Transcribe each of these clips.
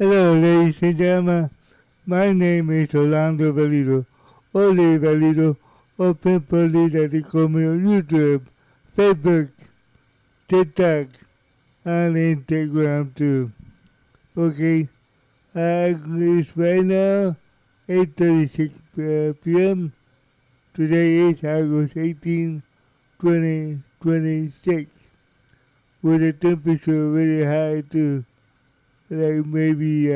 Hello, ladies and gentlemen. My name is Orlando Valido, Ole Valido, or simply that they call me on YouTube, Facebook, TikTok, and Instagram too. Okay, it's right now 8:36 p.m. Today is August 18, 2026, with the temperature really high too, like maybe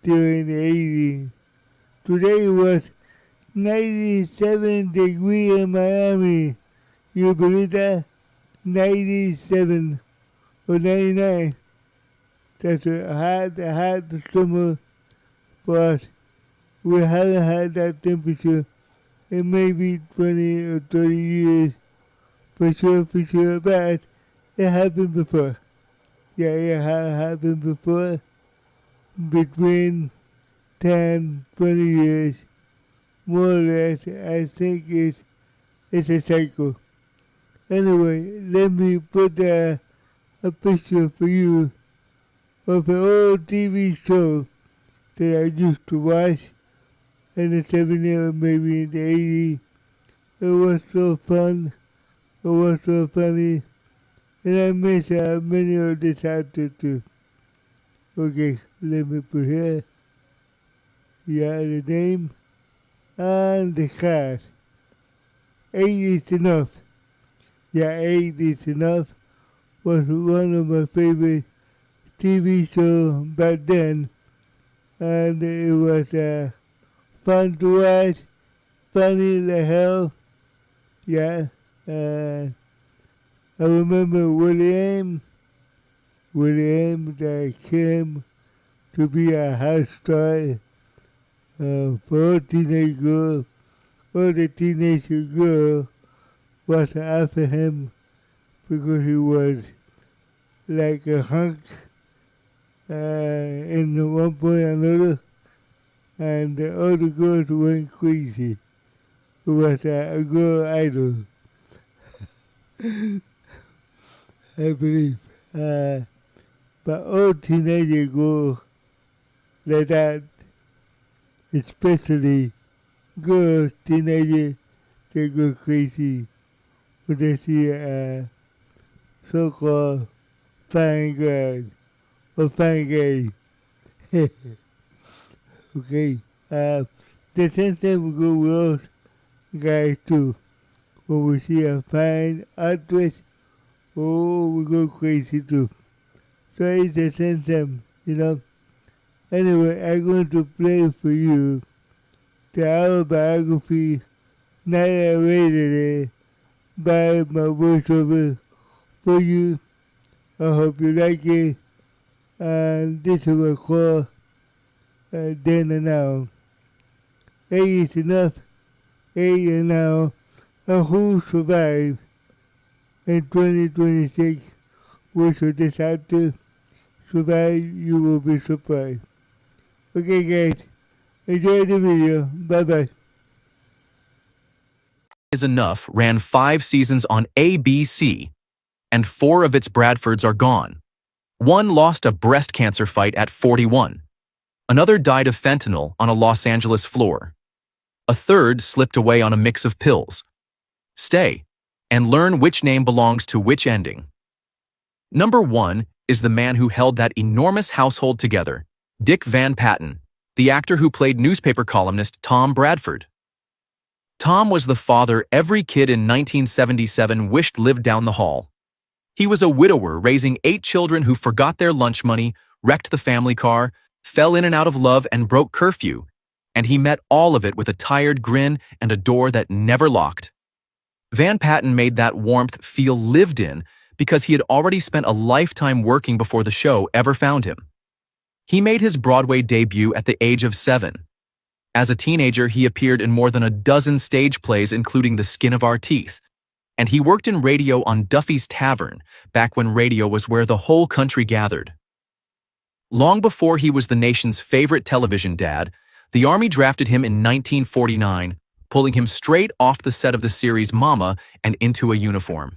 still in the 80s. Today was 97 degrees in Miami. You believe that? 97 or 99. That's a hot summer for us. We haven't had that temperature in maybe 20 or 30 years. For sure. But it happened before. Yeah, it happened before. Between 10, 20 years. More or less, I think it's a cycle. Anyway, let me put a picture for you of an old TV show that I used to watch in the 70s or maybe in the 80s. It was so fun. It was so funny. And I miss many of the actors too. Okay, let me put here. Yeah, the name and the cast. 8 is enough. Yeah, 8 is enough was one of my favorite TV shows back then. And it was fun to watch, funny like hell. Yeah, I remember William that came to be a house star for a teenage girl, or the teenager girl was after him because he was like a hunk in one point or another, and the other girls went crazy. It was a girl idol, I believe. But all teenager girls like that, especially girls, teenagers, they go crazy when they see a so-called fine girl or fine guy. Okay, the same thing will go with us guys too. When we see a fine actress, oh, we go crazy too. So it's the same thing, you know. Anyway, I'm going to play for you the autobiography, not narrated by my voiceover for you. I hope you like it. And this is what I call Then and Now. A is enough, A and Now, and who survived in 2026 which will decide to survive, you will be surprised. Okay guys, enjoy the video. Bye bye. Is Enough ran 5 seasons on ABC, and 4 of its Bradfords are gone. One lost a breast cancer fight at 41. Another died of fentanyl on a Los Angeles floor. A third slipped away on a mix of pills. Stay and learn which name belongs to which ending. Number 1 is the man who held that enormous household together, Dick Van Patten, the actor who played newspaper columnist Tom Bradford. Tom was the father every kid in 1977 wished lived down the hall. He was a widower raising 8 children who forgot their lunch money, wrecked the family car, fell in and out of love, and broke curfew. And he met all of it with a tired grin and a door that never locked. Van Patten made that warmth feel lived in because he had already spent a lifetime working before the show ever found him. He made his Broadway debut at the age of 7. As a teenager, he appeared in more than a dozen stage plays, including The Skin of Our Teeth. And he worked in radio on Duffy's Tavern, back when radio was where the whole country gathered. Long before he was the nation's favorite television dad, the Army drafted him in 1949, pulling him straight off the set of the series Mama and into a uniform.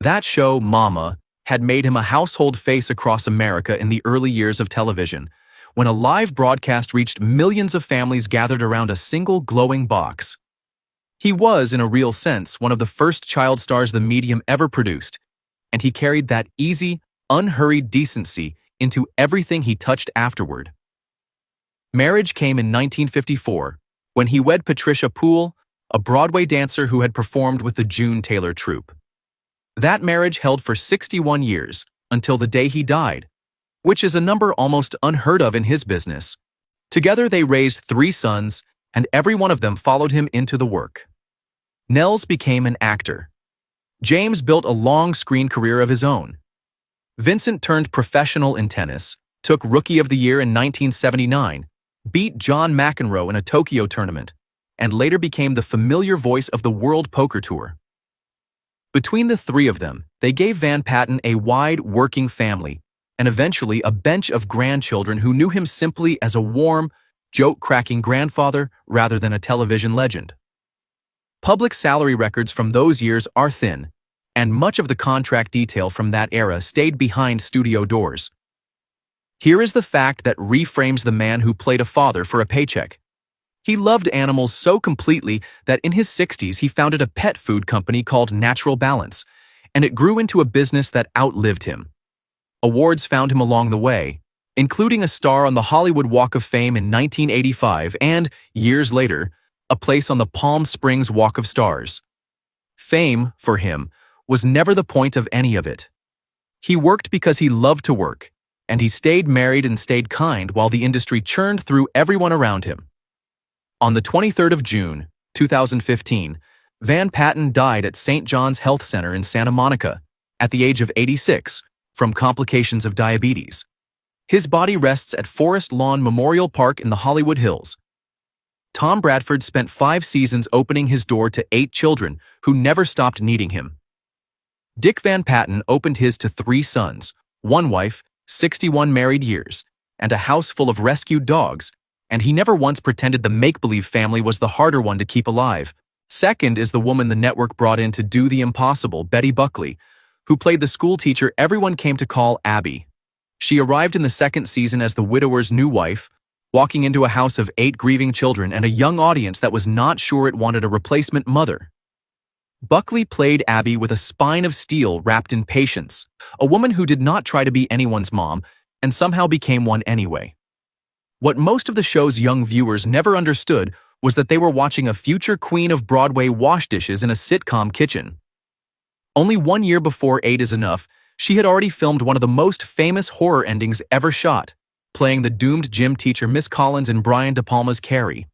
That show, Mama, had made him a household face across America in the early years of television, when a live broadcast reached millions of families gathered around a single glowing box. He was, in a real sense, one of the first child stars the medium ever produced, and he carried that easy, unhurried decency into everything he touched afterward. Marriage came in 1954, when he wed Patricia Poole, a Broadway dancer who had performed with the June Taylor troupe. That marriage held for 61 years, until the day he died, which is a number almost unheard of in his business. Together they raised 3 sons, and every one of them followed him into the work. Nels became an actor. James built a long screen career of his own. Vincent turned professional in tennis, took Rookie of the Year in 1979, beat John McEnroe in a Tokyo tournament, and later became the familiar voice of the World Poker Tour. Between the 3 of them, they gave Van Patten a wide, working family, and eventually a bench of grandchildren who knew him simply as a warm, joke-cracking grandfather rather than a television legend. Public salary records from those years are thin, and much of the contract detail from that era stayed behind studio doors. Here is the fact that reframes the man who played a father for a paycheck. He loved animals so completely that in his 60s he founded a pet food company called Natural Balance, and it grew into a business that outlived him. Awards found him along the way, including a star on the Hollywood Walk of Fame in 1985 and, years later, a place on the Palm Springs Walk of Stars. Fame, for him, was never the point of any of it. He worked because he loved to work, and he stayed married and stayed kind while the industry churned through everyone around him. On the 23rd of June, 2015, Van Patten died at St. John's Health Center in Santa Monica, at the age of 86, from complications of diabetes. His body rests at Forest Lawn Memorial Park in the Hollywood Hills. Tom Bradford spent 5 seasons opening his door to 8 children who never stopped needing him. Dick Van Patten opened his to 3 sons, 1 wife, 61 married years, and a house full of rescued dogs, and he never once pretended the make-believe family was the harder one to keep alive. Second is the woman the network brought in to do the impossible, Betty Buckley, who played the school teacher everyone came to call Abby. She arrived in the 2nd season as the widower's new wife, walking into a house of 8 grieving children and a young audience that was not sure it wanted a replacement mother. Buckley played Abby with a spine of steel wrapped in patience, a woman who did not try to be anyone's mom and somehow became one anyway. What most of the show's young viewers never understood was that they were watching a future queen of Broadway wash dishes in a sitcom kitchen. Only 1 year before 8 is Enough, she had already filmed one of the most famous horror endings ever shot, playing the doomed gym teacher Miss Collins in Brian De Palma's Carrie.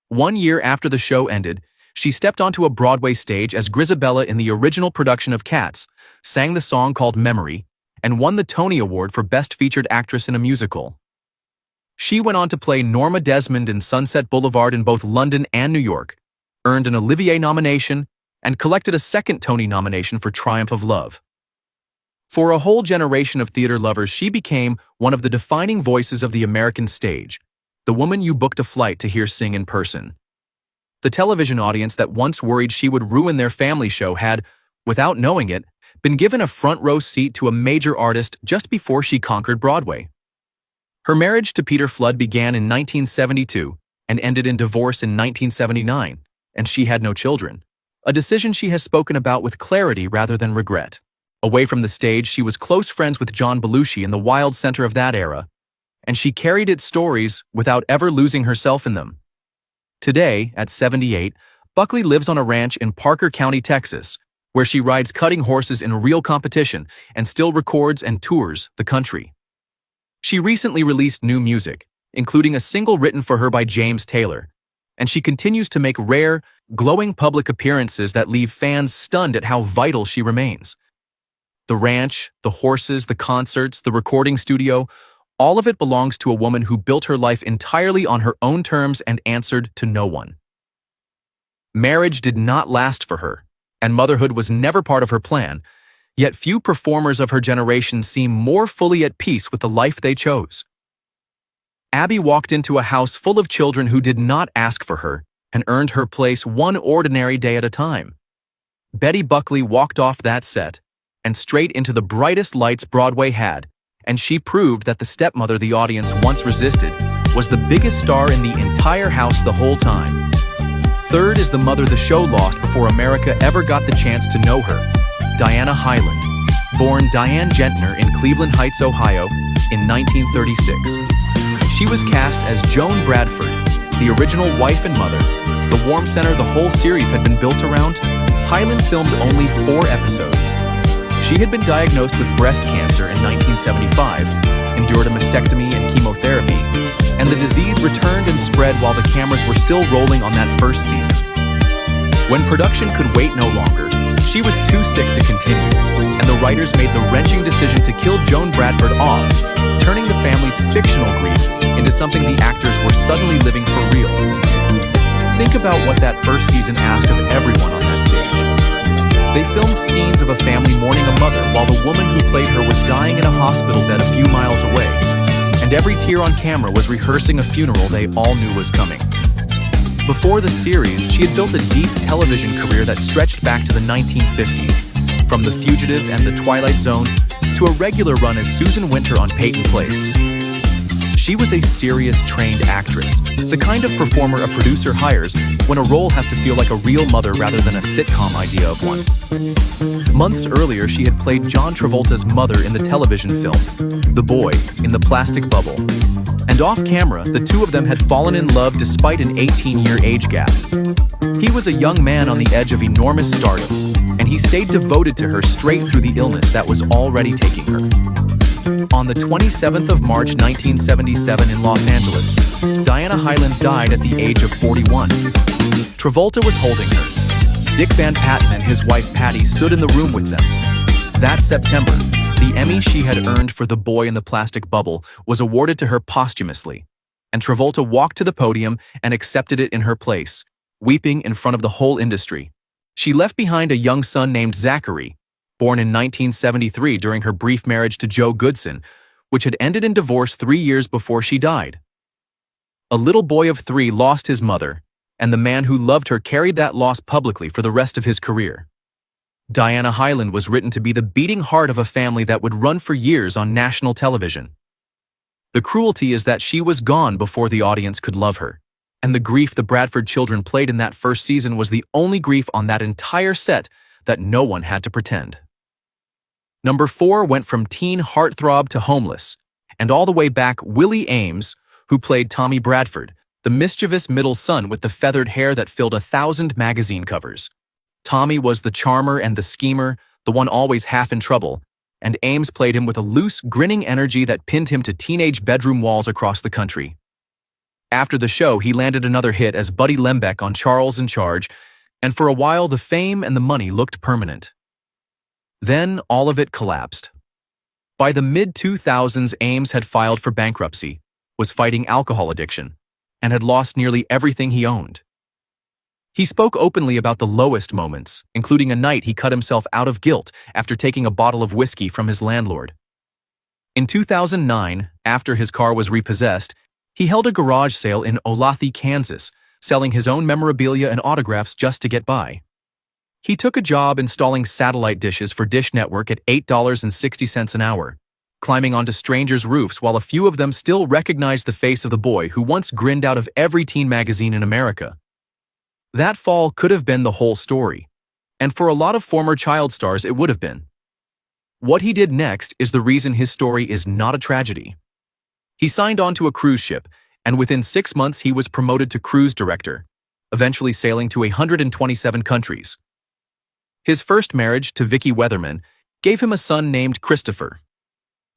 1 year after the show ended, she stepped onto a Broadway stage as Grisabella in the original production of Cats, sang the song called Memory, and won the Tony Award for Best Featured Actress in a Musical. She went on to play Norma Desmond in Sunset Boulevard in both London and New York, earned an Olivier nomination, and collected a 2nd Tony nomination for Triumph of Love. For a whole generation of theater lovers, she became one of the defining voices of the American stage, the woman you booked a flight to hear sing in person. The television audience that once worried she would ruin their family show had, without knowing it, been given a front-row seat to a major artist just before she conquered Broadway. Her marriage to Peter Flood began in 1972 and ended in divorce in 1979, and she had no children, a decision she has spoken about with clarity rather than regret. Away from the stage, she was close friends with John Belushi in the wild center of that era, and she carried its stories without ever losing herself in them. Today, at 78, Buckley lives on a ranch in Parker County, Texas, where she rides cutting horses in real competition and still records and tours the country. She recently released new music, including a single written for her by James Taylor, and she continues to make rare, glowing public appearances that leave fans stunned at how vital she remains. The ranch, the horses, the concerts, the recording studio, all of it belongs to a woman who built her life entirely on her own terms and answered to no one. Marriage did not last for her, and motherhood was never part of her plan, yet few performers of her generation seem more fully at peace with the life they chose. Abby walked into a house full of children who did not ask for her and earned her place one ordinary day at a time. Betty Buckley walked off that set, and straight into the brightest lights Broadway had, and she proved that the stepmother the audience once resisted was the biggest star in the entire house the whole time. Third is the mother the show lost before America ever got the chance to know her, Diana Hyland, born Diane Gentner in Cleveland Heights, Ohio, in 1936. She was cast as Joan Bradford, the original wife and mother, the warm center the whole series had been built around. Hyland filmed only 4 episodes. She had been diagnosed with breast cancer in 1975, endured a mastectomy and chemotherapy, and the disease returned and spread while the cameras were still rolling on that first season. When production could wait no longer, she was too sick to continue, and the writers made the wrenching decision to kill Joan Bradford off, turning the family's fictional grief into something the actors were suddenly living for real. Think about what that first season asked of everyone on that stage. They filmed scenes of a family mourning a mother while the woman who played her was dying in a hospital bed a few miles away, and every tear on camera was rehearsing a funeral they all knew was coming. Before the series, she had built a deep television career that stretched back to the 1950s, from The Fugitive and The Twilight Zone to a regular run as Susan Winter on Peyton Place. She was a serious, trained actress, the kind of performer a producer hires when a role has to feel like a real mother rather than a sitcom idea of one. Months earlier, she had played John Travolta's mother in the television film, The Boy in the Plastic Bubble. And off-camera, the two of them had fallen in love despite an 18-year age gap. He was a young man on the edge of enormous stardom, and he stayed devoted to her straight through the illness that was already taking her. On the 27th of March 1977 in Los Angeles, Diana Hyland died at the age of 41. Travolta was holding her. Dick Van Patten and his wife Patty stood in the room with them. That September, the Emmy she had earned for The Boy in the Plastic Bubble was awarded to her posthumously, and Travolta walked to the podium and accepted it in her place, weeping in front of the whole industry. She left behind a young son named Zachary, born in 1973 during her brief marriage to Joe Goodson, which had ended in divorce 3 years before she died. A little boy of 3 lost his mother, and the man who loved her carried that loss publicly for the rest of his career. Diana Hyland was written to be the beating heart of a family that would run for years on national television. The cruelty is that she was gone before the audience could love her, and the grief the Bradford children played in that first season was the only grief on that entire set that no one had to pretend. Number 4 went from teen heartthrob to homeless, and all the way back Willie Ames, who played Tommy Bradford, the mischievous middle son with the feathered hair that filled 1,000 magazine covers. Tommy was the charmer and the schemer, the one always half in trouble, and Ames played him with a loose, grinning energy that pinned him to teenage bedroom walls across the country. After the show, he landed another hit as Buddy Lembeck on Charles in Charge, and for a while the fame and the money looked permanent. Then all of it collapsed. By the mid-2000s, Ames had filed for bankruptcy, was fighting alcohol addiction, and had lost nearly everything he owned. He spoke openly about the lowest moments, including a night he cut himself out of guilt after taking a bottle of whiskey from his landlord. In 2009, after his car was repossessed, he held a garage sale in Olathe, Kansas, selling his own memorabilia and autographs just to get by. He took a job installing satellite dishes for Dish Network at $8.60 an hour, climbing onto strangers' roofs while a few of them still recognized the face of the boy who once grinned out of every teen magazine in America. That fall could have been the whole story, and for a lot of former child stars it would have been. What he did next is the reason his story is not a tragedy. He signed on to a cruise ship, and within 6 months he was promoted to cruise director, eventually sailing to 127 countries. His first marriage to Vicki Weatherman gave him a son named Christopher.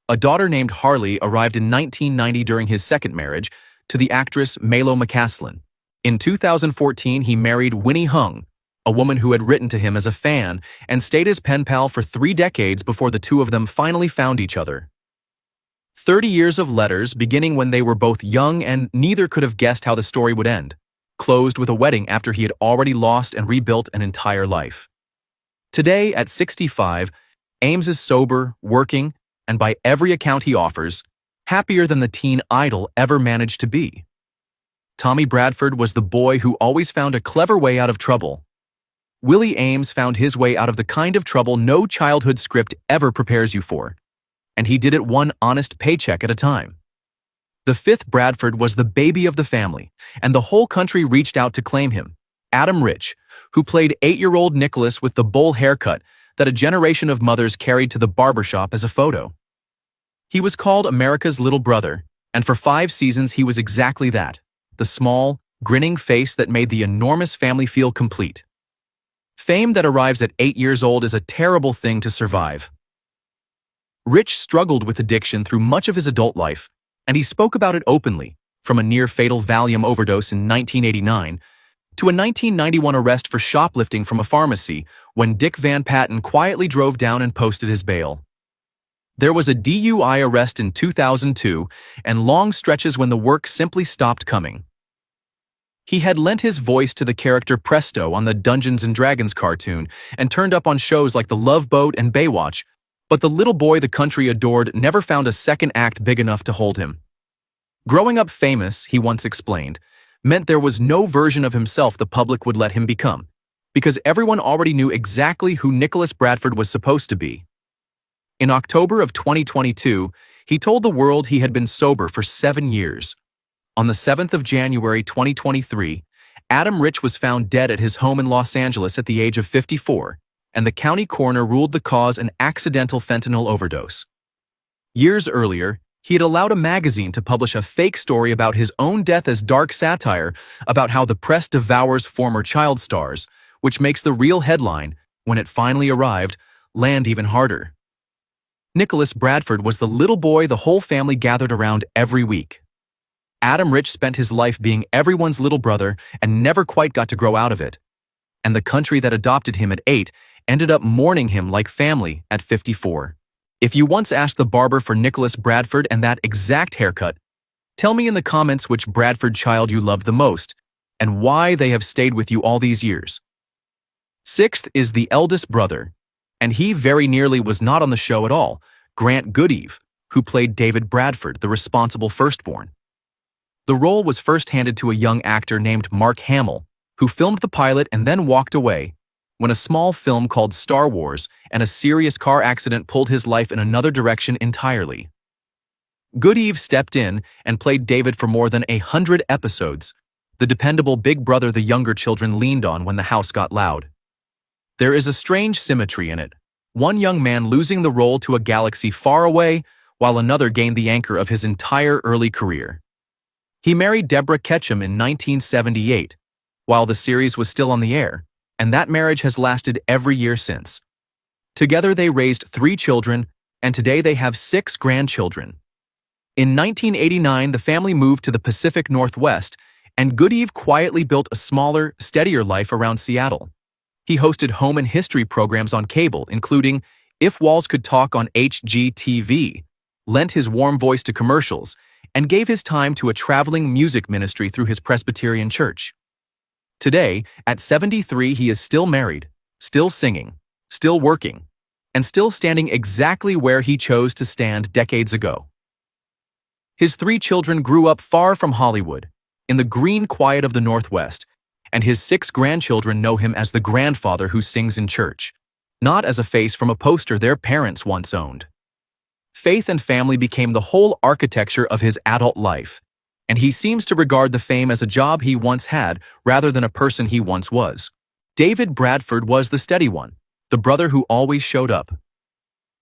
A daughter named Harley arrived in 1990 during his second marriage to the actress Malo McCaslin. In 2014, he married Winnie Hung, a woman who had written to him as a fan and stayed his pen pal for 3 decades before the two of them finally found each other. 30 years of letters, beginning when they were both young and neither could have guessed how the story would end, closed with a wedding after he had already lost and rebuilt an entire life. Today, at 65, Ames is sober, working, and by every account he offers, happier than the teen idol ever managed to be. Tommy Bradford was the boy who always found a clever way out of trouble. Willie Ames found his way out of the kind of trouble no childhood script ever prepares you for, and he did it one honest paycheck at a time. The fifth Bradford was the baby of the family, and the whole country reached out to claim him. Adam Rich, who played 8-year-old Nicholas with the bowl haircut that a generation of mothers carried to the barbershop as a photo. He was called America's little brother, and for 5 seasons he was exactly that, the small, grinning face that made the enormous family feel complete. Fame that arrives at 8 years old is a terrible thing to survive. Rich struggled with addiction through much of his adult life, and he spoke about it openly, from a near-fatal Valium overdose in 1989 to a 1991 arrest for shoplifting from a pharmacy when Dick Van Patten quietly drove down and posted his bail. There was a DUI arrest in 2002 and long stretches when the work simply stopped coming. He had lent his voice to the character Presto on the Dungeons & Dragons cartoon and turned up on shows like The Love Boat and Baywatch, but the little boy the country adored never found a second act big enough to hold him. Growing up famous, he once explained, meant there was no version of himself the public would let him become, because everyone already knew exactly who Nicholas Bradford was supposed to be. In October of 2022, he told the world he had been sober for 7 years. On the 7th of January 2023, Adam Rich was found dead at his home in Los Angeles at the age of 54, and the county coroner ruled the cause an accidental fentanyl overdose. Years earlier, he had allowed a magazine to publish a fake story about his own death as dark satire about how the press devours former child stars, which makes the real headline, when it finally arrived, land even harder. Nicholas Bradford was the little boy the whole family gathered around every week. Adam Rich spent his life being everyone's little brother and never quite got to grow out of it. And the country that adopted him at 8 ended up mourning him like family at 54. If you once asked the barber for Nicholas Bradford and that exact haircut, tell me in the comments which Bradford child you loved the most and why they have stayed with you all these years. Sixth is the eldest brother, and he very nearly was not on the show at all, Grant Goodeve, who played David Bradford, the responsible firstborn. The role was first handed to a young actor named Mark Hamill, who filmed the pilot and then walked away, when a small film called Star Wars and a serious car accident pulled his life in another direction entirely. Goodeve stepped in and played David for more than 100 episodes, the dependable big brother the younger children leaned on when the house got loud. There is a strange symmetry in it, one young man losing the role to a galaxy far away, while another gained the anchor of his entire early career. He married Deborah Ketchum in 1978, while the series was still on the air, and that marriage has lasted every year since. Together they raised 3 children, and today they have 6 grandchildren. In 1989, the family moved to the Pacific Northwest, and Goodeve quietly built a smaller, steadier life around Seattle. He hosted home and history programs on cable, including If Walls Could Talk on HGTV, lent his warm voice to commercials, and gave his time to a traveling music ministry through his Presbyterian church. Today, at 73, he is still married, still singing, still working, and still standing exactly where he chose to stand decades ago. His 3 children grew up far from Hollywood, in the green quiet of the Northwest, and his 6 grandchildren know him as the grandfather who sings in church, not as a face from a poster their parents once owned. Faith and family became the whole architecture of his adult life, and he seems to regard the fame as a job he once had rather than a person he once was. David Bradford was the steady one, the brother who always showed up.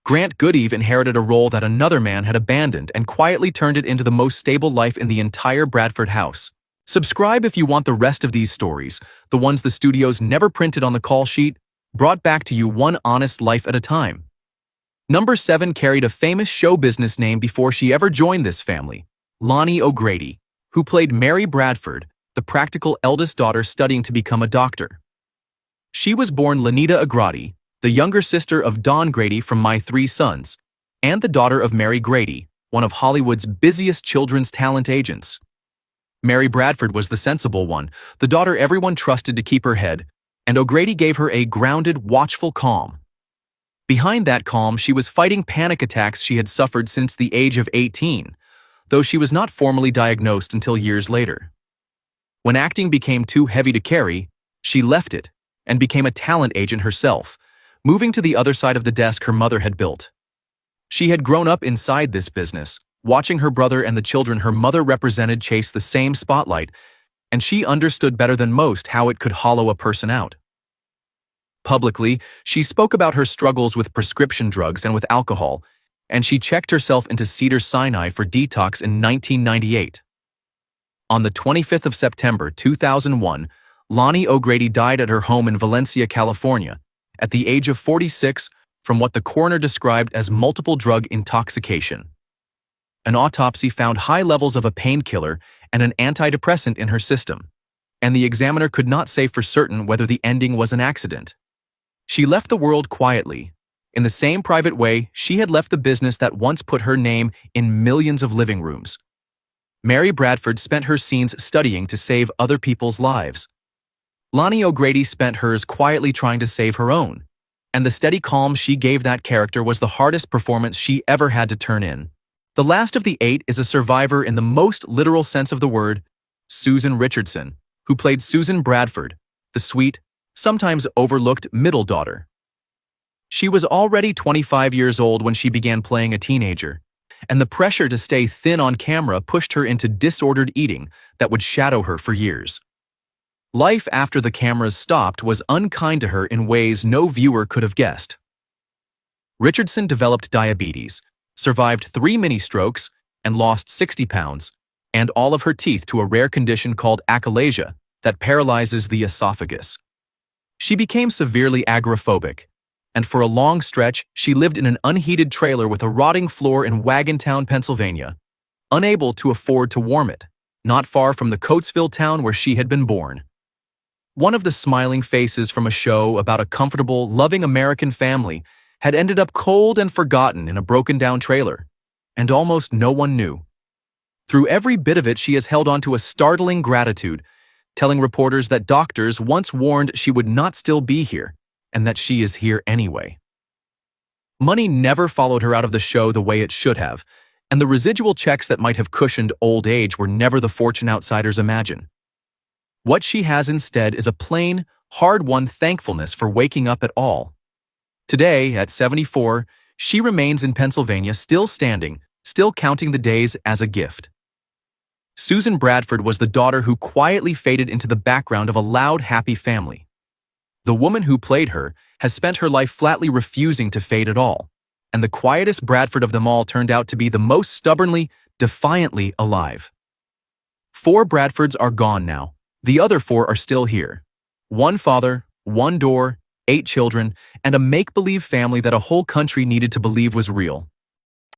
Grant Goodeve inherited a role that another man had abandoned and quietly turned it into the most stable life in the entire Bradford house. Subscribe if you want the rest of these stories, the ones the studios never printed on the call sheet, brought back to you one honest life at a time. Number 7 carried a famous show business name before she ever joined this family, Lonnie O'Grady, who played Mary Bradford, the practical eldest daughter studying to become a doctor. She was born Lenita Agradi, the younger sister of Don Grady from My 3 Sons, and the daughter of Mary Grady, one of Hollywood's busiest children's talent agents. Mary Bradford was the sensible one, the daughter everyone trusted to keep her head, and O'Grady gave her a grounded, watchful calm. Behind that calm, she was fighting panic attacks she had suffered since the age of 18, though she was not formally diagnosed until years later. When acting became too heavy to carry, she left it and became a talent agent herself, moving to the other side of the desk her mother had built. She had grown up inside this business, watching her brother and the children her mother represented chase the same spotlight, and she understood better than most how it could hollow a person out. Publicly, she spoke about her struggles with prescription drugs and with alcohol, and she checked herself into Cedars-Sinai for detox in 1998. On the 25th of September 2001, Lonnie O'Grady died at her home in Valencia, California, at the age of 46 from what the coroner described as multiple drug intoxication. An autopsy found high levels of a painkiller and an antidepressant in her system, and the examiner could not say for certain whether the ending was an accident. She left the world quietly, in the same private way she had left the business that once put her name in millions of living rooms. Mary Bradford spent her scenes studying to save other people's lives. Lonnie O'Grady spent hers quietly trying to save her own, and the steady calm she gave that character was the hardest performance she ever had to turn in. The last of the 8 is a survivor in the most literal sense of the word, Susan Richardson, who played Susan Bradford, the sweet, sometimes overlooked middle daughter. She was already 25 years old when she began playing a teenager, and the pressure to stay thin on camera pushed her into disordered eating that would shadow her for years. Life after the cameras stopped was unkind to her in ways no viewer could have guessed. Richardson developed diabetes, survived 3 mini-strokes, and lost 60 pounds, and all of her teeth to a rare condition called achalasia that paralyzes the esophagus. She became severely agoraphobic, and for a long stretch she lived in an unheated trailer with a rotting floor in Wagontown, Pennsylvania, unable to afford to warm it, not far from the Coatesville town where she had been born. One of the smiling faces from a show about a comfortable, loving American family had ended up cold and forgotten in a broken-down trailer, and almost no one knew. Through every bit of it, she has held on to a startling gratitude, telling reporters that doctors once warned she would not still be here, and that she is here anyway. Money never followed her out of the show the way it should have, and the residual checks that might have cushioned old age were never the fortune outsiders imagine. What she has instead is a plain, hard-won thankfulness for waking up at all. Today, at 74, she remains in Pennsylvania, still standing, still counting the days as a gift. Susan Bradford was the daughter who quietly faded into the background of a loud, happy family. The woman who played her has spent her life flatly refusing to fade at all, and the quietest Bradford of them all turned out to be the most stubbornly, defiantly alive. 4 Bradfords are gone now. The other 4 are still here. 1 father, 1 door, 8 children, and a make-believe family that a whole country needed to believe was real.